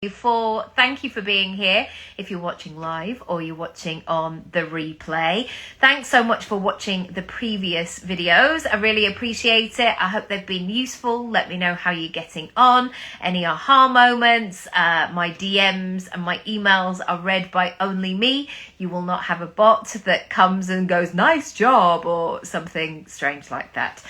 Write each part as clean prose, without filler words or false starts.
Thank you for being here if you're watching live or you're watching on the replay. Thanks so much for watching the previous videos. I really appreciate it. I hope they've been useful. Let me know how you're getting on. Any aha moments. My DMs and my emails are read by only me. You will not have a bot that comes and goes, nice job, or something strange like that.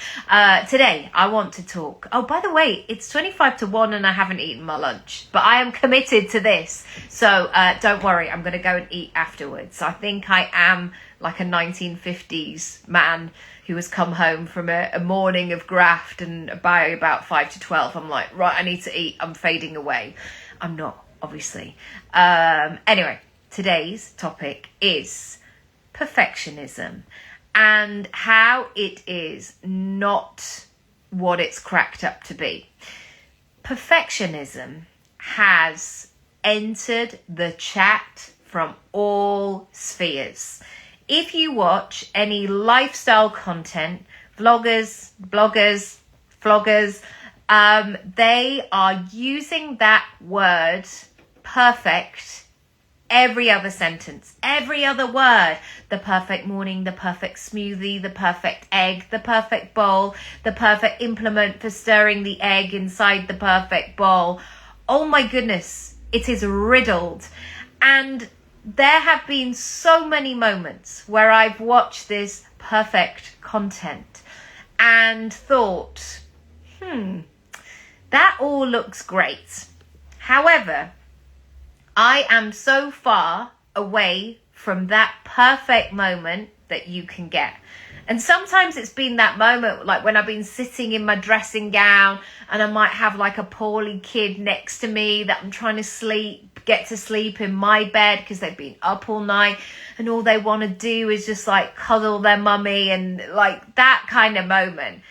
Today I want to talk. Oh, by the way, it's 25 to 1 and I haven't eaten my lunch, but I am committed to this, so don't worry, I'm going to go and eat afterwards. I think I am like a 1950s man who has come home from a morning of graft, and by about 5 to 12 I'm like, right, I need to eat, I'm fading away. I'm not, obviously. Anyway, today's topic is perfectionism and how it is not what it's cracked up to be. Perfectionism has entered the chat from all spheres. If you watch any lifestyle content, vloggers, bloggers, vloggers, they are using that word perfect every other sentence, every other word. The perfect morning, the perfect smoothie, the perfect egg, the perfect bowl, the perfect implement for stirring the egg inside the perfect bowl. Oh my goodness, it is riddled. And there have been so many moments where I've watched this perfect content and thought, that all looks great. However, I am so far away from that perfect moment that you can get. And sometimes it's been that moment, like when I've been sitting in my dressing gown and I might have like a poorly kid next to me that I'm trying to get to sleep in my bed because they've been up all night and all they want to do is just like cuddle their mummy, and like that kind of moment.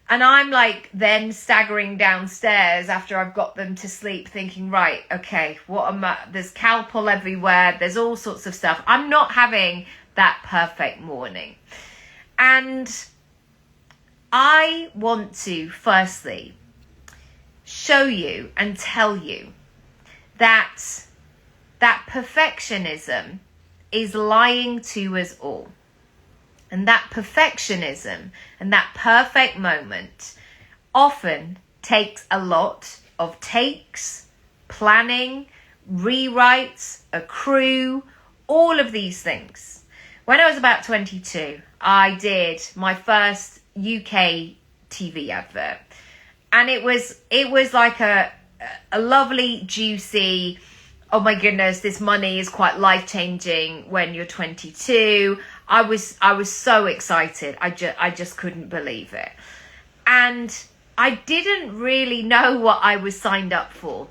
And I'm like then staggering downstairs after I've got them to sleep thinking, right, okay, there's Calpol everywhere. There's all sorts of stuff. I'm not having that perfect morning. And I want to firstly show you and tell you that perfectionism is lying to us all. And that perfectionism and that perfect moment often takes a lot of takes, planning, rewrites, a crew, all of these things. When I was about 22, I did my first UK TV advert. And it was like a lovely, juicy, oh my goodness, this money is quite life-changing when you're 22. I was so excited. I just couldn't believe it. And I didn't really know what I was signed up for.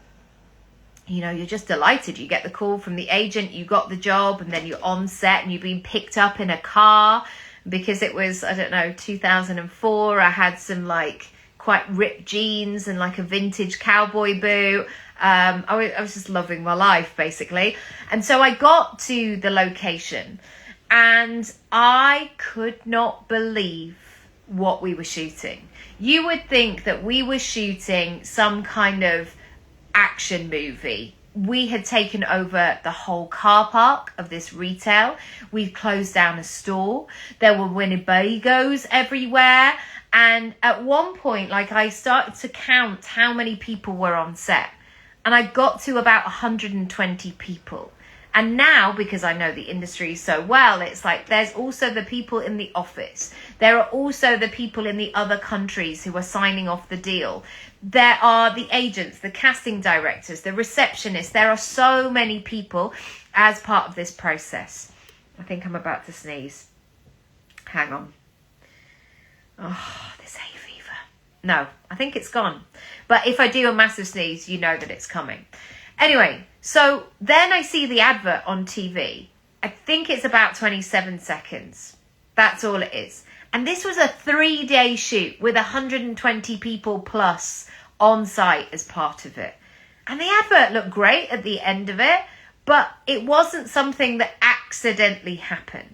You know, you're just delighted. You get the call from the agent, you got the job, and then you're on set and you've been picked up in a car because it was, 2004. I had some like quite ripped jeans and like a vintage cowboy boot. I was just loving my life, basically. And so I got to the location and I could not believe what we were shooting. You would think that we were shooting some kind of action movie. We had taken over the whole car park of this retail. We'd closed down a store. There were Winnebagos everywhere. And at one point, like, I started to count how many people were on set. And I got to about 120 people. And now, because I know the industry so well, it's like there's also the people in the office. There are also the people in the other countries who are signing off the deal. There are the agents, the casting directors, the receptionists. There are so many people as part of this process. I think I'm about to sneeze. Hang on. Oh, this hay fever. No, I think it's gone. But if I do a massive sneeze, you know that it's coming. Anyway, so then I see the advert on TV. I think it's about 27 seconds. That's all it is. And this was a 3-day shoot with 120 people plus on site as part of it. And the advert looked great at the end of it, but it wasn't something that accidentally happened.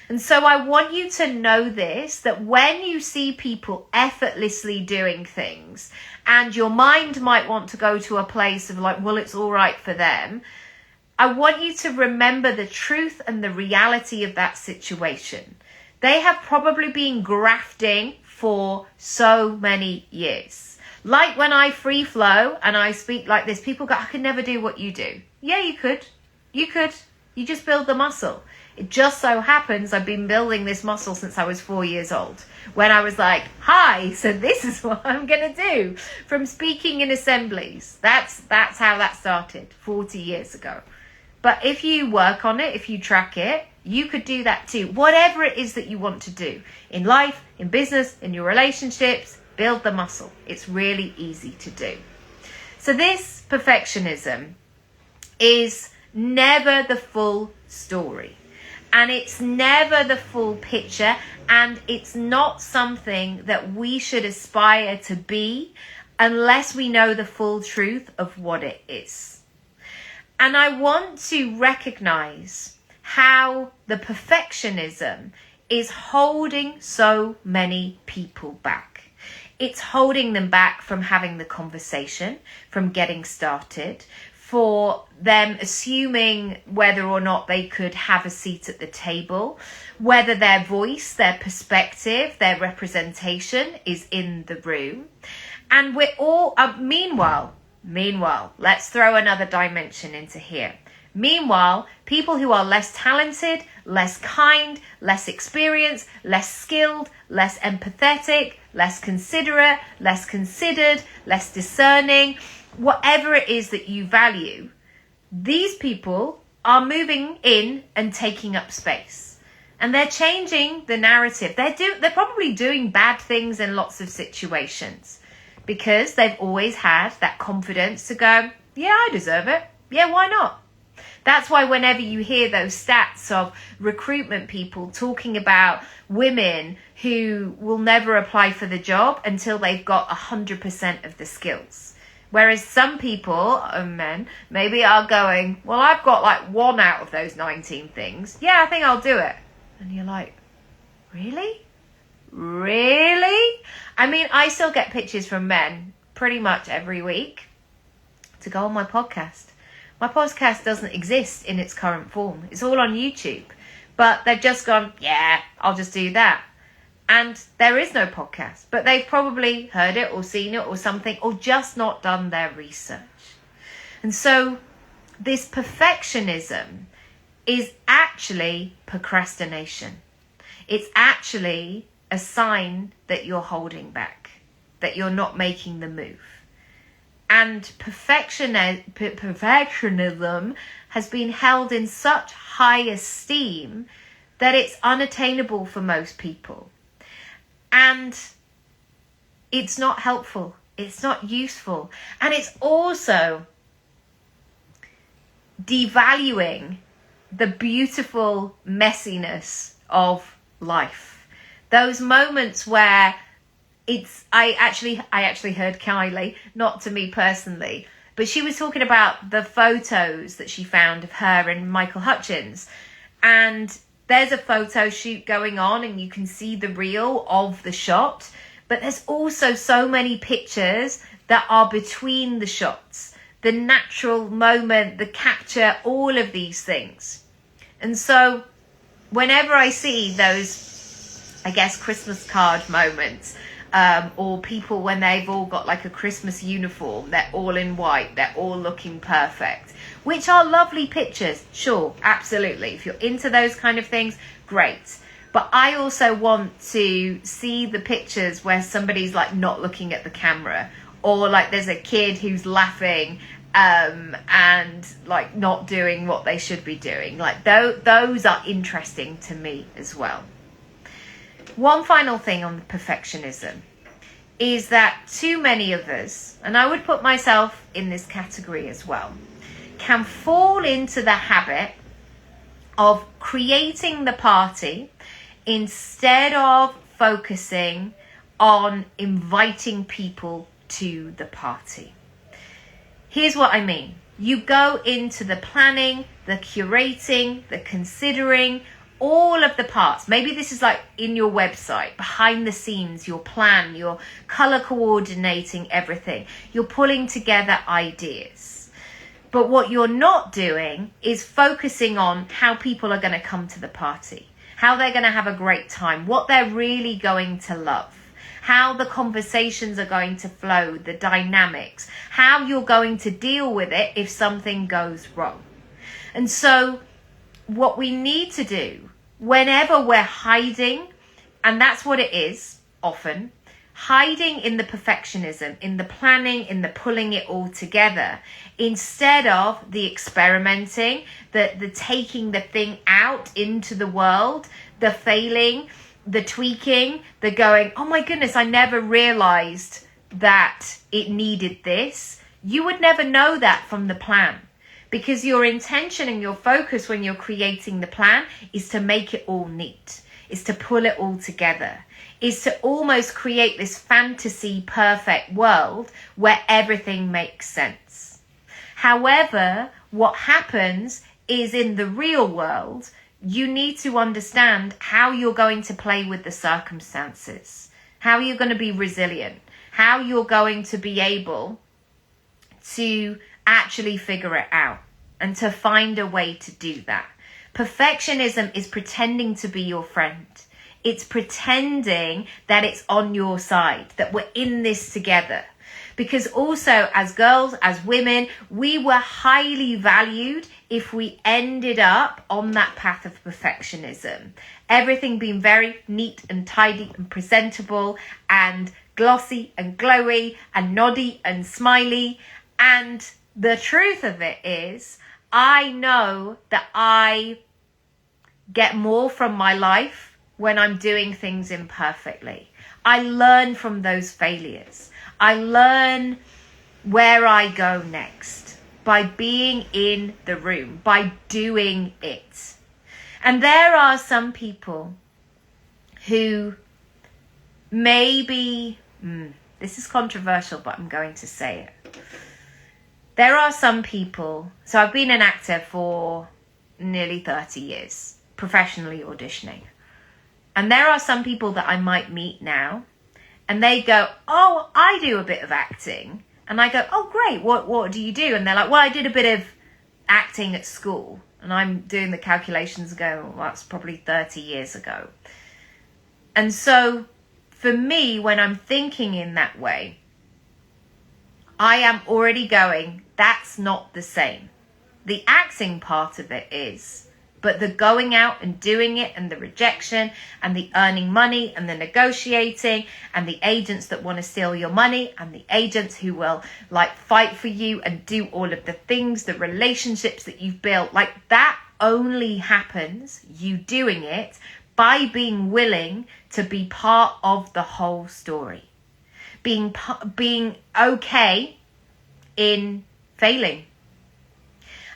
And so I want you to know this, that when you see people effortlessly doing things and your mind might want to go to a place of like, well, it's all right for them. I want you to remember the truth and the reality of that situation. They have probably been grafting for so many years. Like when I free flow and I speak like this, people go, I could never do what you do. Yeah, you could. You could. You just build the muscle. It just so happens I've been building this muscle since I was 4 years old. When I was like, hi, so this is what I'm going to do. From speaking in assemblies. That's how that started 40 years ago. But if you work on it, if you track it, you could do that too. Whatever it is that you want to do in life, in business, in your relationships, build the muscle. It's really easy to do. So this perfectionism is never the full story. And it's never the full picture. And it's not something that we should aspire to be unless we know the full truth of what it is. And I want to recognize how the perfectionism is holding so many people back. It's holding them back from having the conversation, from getting started, for them assuming whether or not they could have a seat at the table, whether their voice, their perspective, their representation is in the room. And we're all, meanwhile, let's throw another dimension into here. Meanwhile, people who are less talented, less kind, less experienced, less skilled, less empathetic, less considerate, less considered, less discerning, whatever it is that you value, these people are moving in and taking up space. And they're changing the narrative. They're probably doing bad things in lots of situations because they've always had that confidence to go, yeah, I deserve it. Yeah, why not? That's why whenever you hear those stats of recruitment people talking about women who will never apply for the job until they've got 100% of the skills. Whereas some people, men, maybe are going, well, I've got like 1 out of those 19 things. Yeah, I think I'll do it. And you're like, really? Really? I mean, I still get pitches from men pretty much every week to go on my podcast. My podcast doesn't exist in its current form. It's all on YouTube. But they've just gone, yeah, I'll just do that. And there is no podcast. But they've probably heard it or seen it or something, or just not done their research. And so this perfectionism is actually procrastination. It's actually a sign that you're holding back, that you're not making the move. And perfectionism has been held in such high esteem that it's unattainable for most people. And it's not helpful. It's not useful. And it's also devaluing the beautiful messiness of life. Those moments where I actually heard Kylie, not to me personally, but she was talking about the photos that she found of her and Michael Hutchence. And there's a photo shoot going on and you can see the reel of the shot, but there's also so many pictures that are between the shots, the natural moment, the capture, all of these things. And so whenever I see those, I guess, Christmas card moments, or people when they've all got like a Christmas uniform, they're all in white, they're all looking perfect, which are lovely pictures, sure, absolutely. If you're into those kind of things, great. But I also want to see the pictures where somebody's like not looking at the camera, or like there's a kid who's laughing and like not doing what they should be doing. Like those are interesting to me as well. One final thing on perfectionism is that too many of us, and I would put myself in this category as well, can fall into the habit of creating the party instead of focusing on inviting people to the party. Here's what I mean. You go into the planning, the curating, the considering, all of the parts. Maybe this is like in your website, behind the scenes, your plan, you're color coordinating everything. You're pulling together ideas. But what you're not doing is focusing on how people are going to come to the party, how they're going to have a great time, what they're really going to love, how the conversations are going to flow, the dynamics, how you're going to deal with it if something goes wrong. And so what we need to do whenever we're hiding, and that's what it is often, hiding in the perfectionism, in the planning, in the pulling it all together, instead of the experimenting, the taking the thing out into the world, the failing, the tweaking, the going, oh my goodness, I never realized that it needed this. You would never know that from the plan, because your intention and your focus when you're creating the plan is to make it all neat, is to pull it all together, is to almost create this fantasy perfect world where everything makes sense. However, what happens is in the real world, you need to understand how you're going to play with the circumstances, how you're going to be resilient, how you're going to be able to actually figure it out and to find a way to do that. Perfectionism is pretending to be your friend. It's pretending that it's on your side, that we're in this together. Because also as girls, as women, we were highly valued if we ended up on that path of perfectionism. Everything being very neat and tidy and presentable and glossy and glowy and noddy and smiley. And the truth of it is, I know that I get more from my life when I'm doing things imperfectly. I learn from those failures. I learn where I go next by being in the room, by doing it. And there are some people who maybe, this is controversial, but I'm going to say it. There are some people, so I've been an actor for nearly 30 years, professionally auditioning. And there are some people that I might meet now, and they go, oh, I do a bit of acting. And I go, oh, great, what do you do? And they're like, well, I did a bit of acting at school. And I'm doing the calculations going, well, that's probably 30 years ago. And so for me, when I'm thinking in that way, I am already going, that's not the same. The acting part of it is, but the going out and doing it and the rejection and the earning money and the negotiating and the agents that want to steal your money and the agents who will like fight for you and do all of the things, the relationships that you've built, like that only happens, you doing it, by being willing to be part of the whole story. Being okay in failing.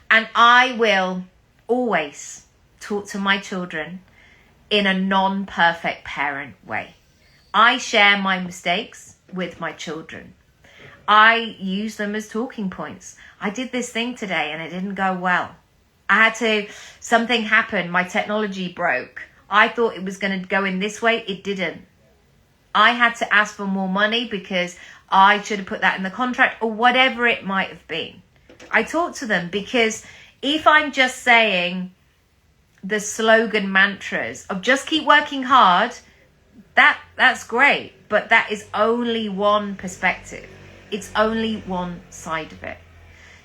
And I will always talk to my children in a non-perfect parent way. I share my mistakes with my children. I use them as talking points. I did this thing today and it didn't go well. Something happened, my technology broke. I thought it was going to go in this way, it didn't. I had to ask for more money because I should have put that in the contract or whatever it might have been. I talk to them because if I'm just saying the slogan mantras of just keep working hard, that's great, but that is only one perspective. It's only one side of it.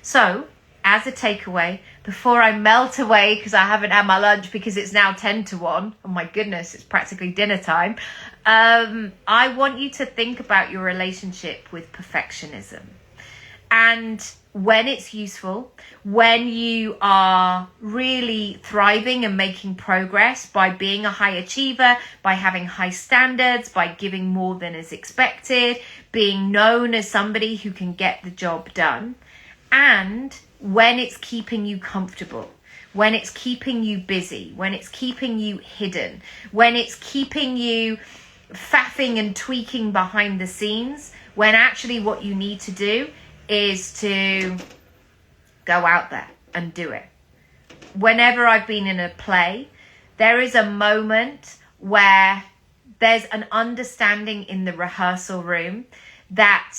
So, as a takeaway, before I melt away because I haven't had my lunch because it's now 10 to 1, oh my goodness, it's practically dinner time, I want you to think about your relationship with perfectionism. And when it's useful, when you are really thriving and making progress by being a high achiever, by having high standards, by giving more than is expected, being known as somebody who can get the job done, and when it's keeping you comfortable, when it's keeping you busy, when it's keeping you hidden, when it's keeping you faffing and tweaking behind the scenes, when actually what you need to do is to go out there and do it. Whenever I've been in a play, There is a moment where there's an understanding in the rehearsal room that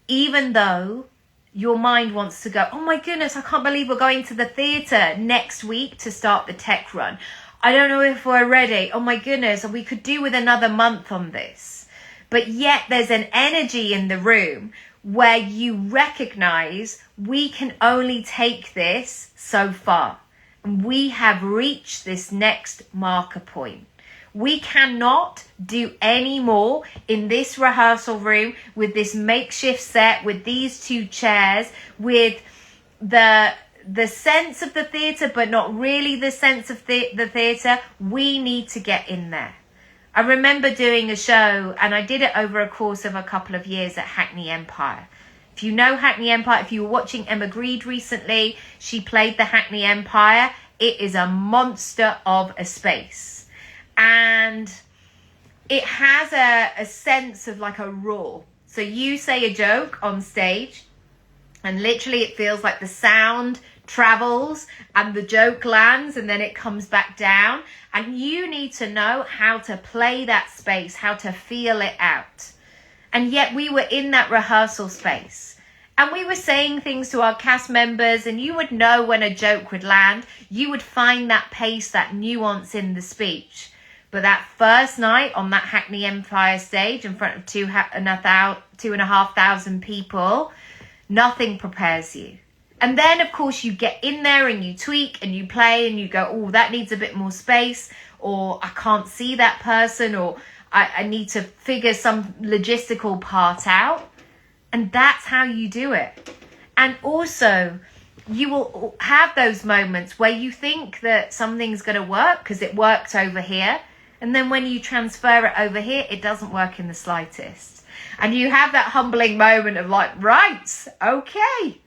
even though your mind wants to go, oh my goodness, I can't believe we're going to the theatre next week to start the tech run. I don't know if we're ready. Oh my goodness, we could do with another month on this. But yet there's an energy in the room where you recognize we can only take this so far. And we have reached this next marker point. We cannot do any more in this rehearsal room with this makeshift set, with these two chairs, with the sense of the theatre, but not really the sense of the theatre. We need to get in there. I remember doing a show, and I did it over a course of a couple of years at Hackney Empire. If you know Hackney Empire, if you were watching Emma Grede recently, she played the Hackney Empire. It is a monster of a space. And it has a sense of like a roar. So you say a joke on stage, and literally it feels like the sound travels and the joke lands and then it comes back down. And you need to know how to play that space, how to feel it out. And yet we were in that rehearsal space. And we were saying things to our cast members, and you would know when a joke would land. You would find that pace, that nuance in the speech. But that first night on that Hackney Empire stage in front of 2,500 people, nothing prepares you. And then, of course, you get in there and you tweak and you play and you go, oh, that needs a bit more space, or I can't see that person, or I need to figure some logistical part out. And that's how you do it. And also, you will have those moments where you think that something's going to work because it worked over here. And then when you transfer it over here, it doesn't work in the slightest. And you have that humbling moment of like, right, okay.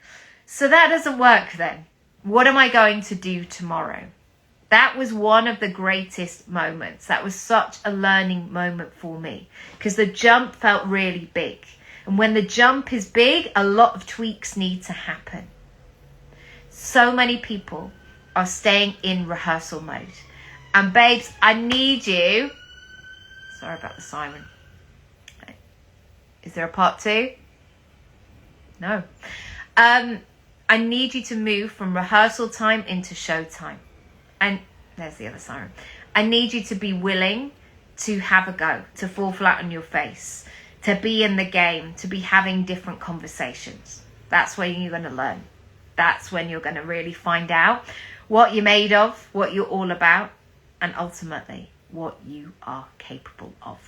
So that doesn't work then. What am I going to do tomorrow? That was one of the greatest moments. That was such a learning moment for me because the jump felt really big. And when the jump is big, a lot of tweaks need to happen. So many people are staying in rehearsal mode. And babes, I need you. Sorry about the siren. Is there a part 2? No. I need you to move from rehearsal time into show time. And there's the other siren. I need you to be willing to have a go, to fall flat on your face, to be in the game, to be having different conversations. That's when you're going to learn. That's when you're going to really find out what you're made of, what you're all about, and ultimately what you are capable of.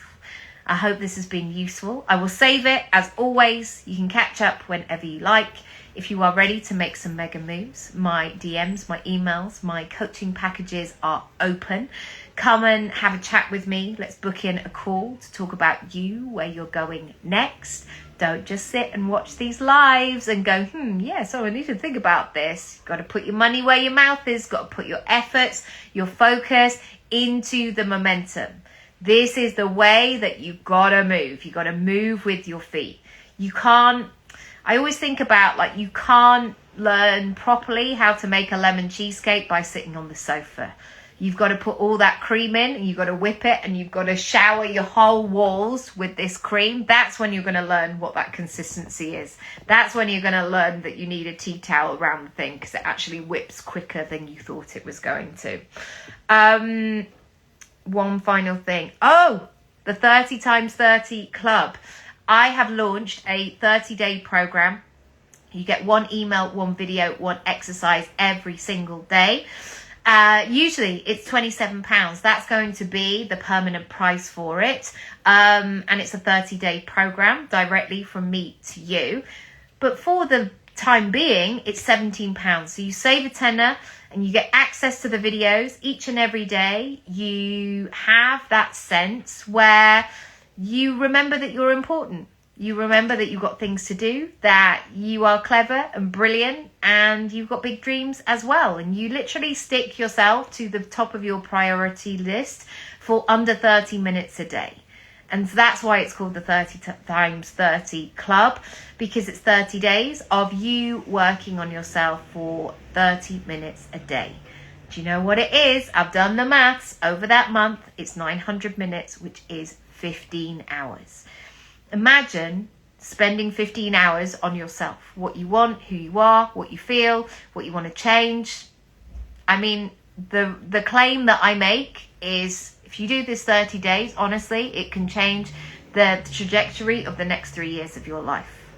I hope this has been useful. I will save it. As always, you can catch up whenever you like. If you are ready to make some mega moves, my DMs, my emails, my coaching packages are open. Come and have a chat with me. Let's book in a call to talk about you, where you're going next. Don't just sit and watch these lives and go, yeah, so I need to think about this. You've got to put your money where your mouth is. Got to put your efforts, your focus into the momentum. This is the way that you've got to move. You've got to move with your feet. You can't, I always think about like you can't learn properly how to make a lemon cheesecake by sitting on the sofa. You've got to put all that cream in and you've got to whip it and you've got to shower your whole walls with this cream. That's when you're going to learn what that consistency is. That's when you're going to learn that you need a tea towel around the thing because it actually whips quicker than you thought it was going to. One final thing. Oh, the 30 times 30 club. I have launched a 30-day program. You get one email, one video, one exercise every single day. Usually it's £27. That's going to be the permanent price for it. And it's a 30-day program directly from me to you. But for the time being, it's £17. So you save a tenner and you get access to the videos each and every day. You have that sense where you remember that you're important. You remember that you've got things to do, that you are clever and brilliant, and you've got big dreams as well. And you literally stick yourself to the top of your priority list for under 30 minutes a day. And that's why it's called the 30 times 30 club, because it's 30 days of you working on yourself for 30 minutes a day. Do you know what it is? I've done the maths. Over that month, it's 900 minutes, which is 15 hours. Imagine spending 15 hours on yourself. What you want, who you are, what you feel, what you want to change. I mean, the claim that I make is if you do this 30 days, honestly, it can change the trajectory of the next 3 years of your life.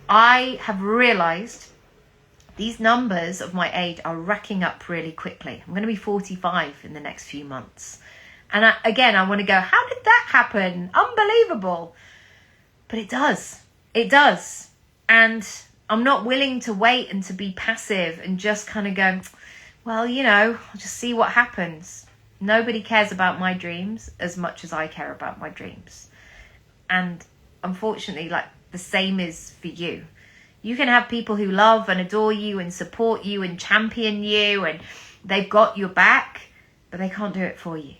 I have realized these numbers of my age are racking up really quickly. I'm going to be 45 in the next few months. And I want to go, how did that happen? Unbelievable. But it does. It does. And I'm not willing to wait and to be passive and just kind of go, well, I'll just see what happens. Nobody cares about my dreams as much as I care about my dreams. And unfortunately, the same is for you. You can have people who love and adore you and support you and champion you and they've got your back, but they can't do it for you.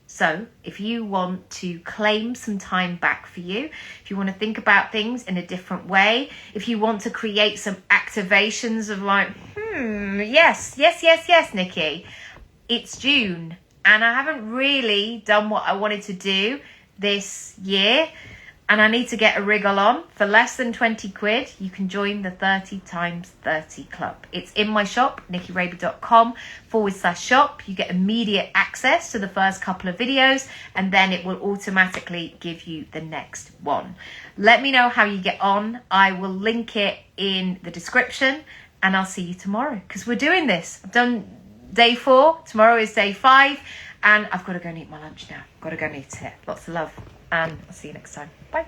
So if you want to claim some time back for you, if you want to think about things in a different way, if you want to create some activations of yes, Nikki, it's June and I haven't really done what I wanted to do this year. And I need to get a wriggle on. For less than 20 quid, you can join the 30 times 30 club. It's in my shop, nikiraby.com/shop. You get immediate access to the first couple of videos, and then it will automatically give you the next one. Let me know how you get on. I will link it in the description, and I'll see you tomorrow, because we're doing this. I've done day 4. Tomorrow is day 5, and I've got to go and eat my lunch now. Got to go and eat it. Lots of love. And I'll see you next time. Bye.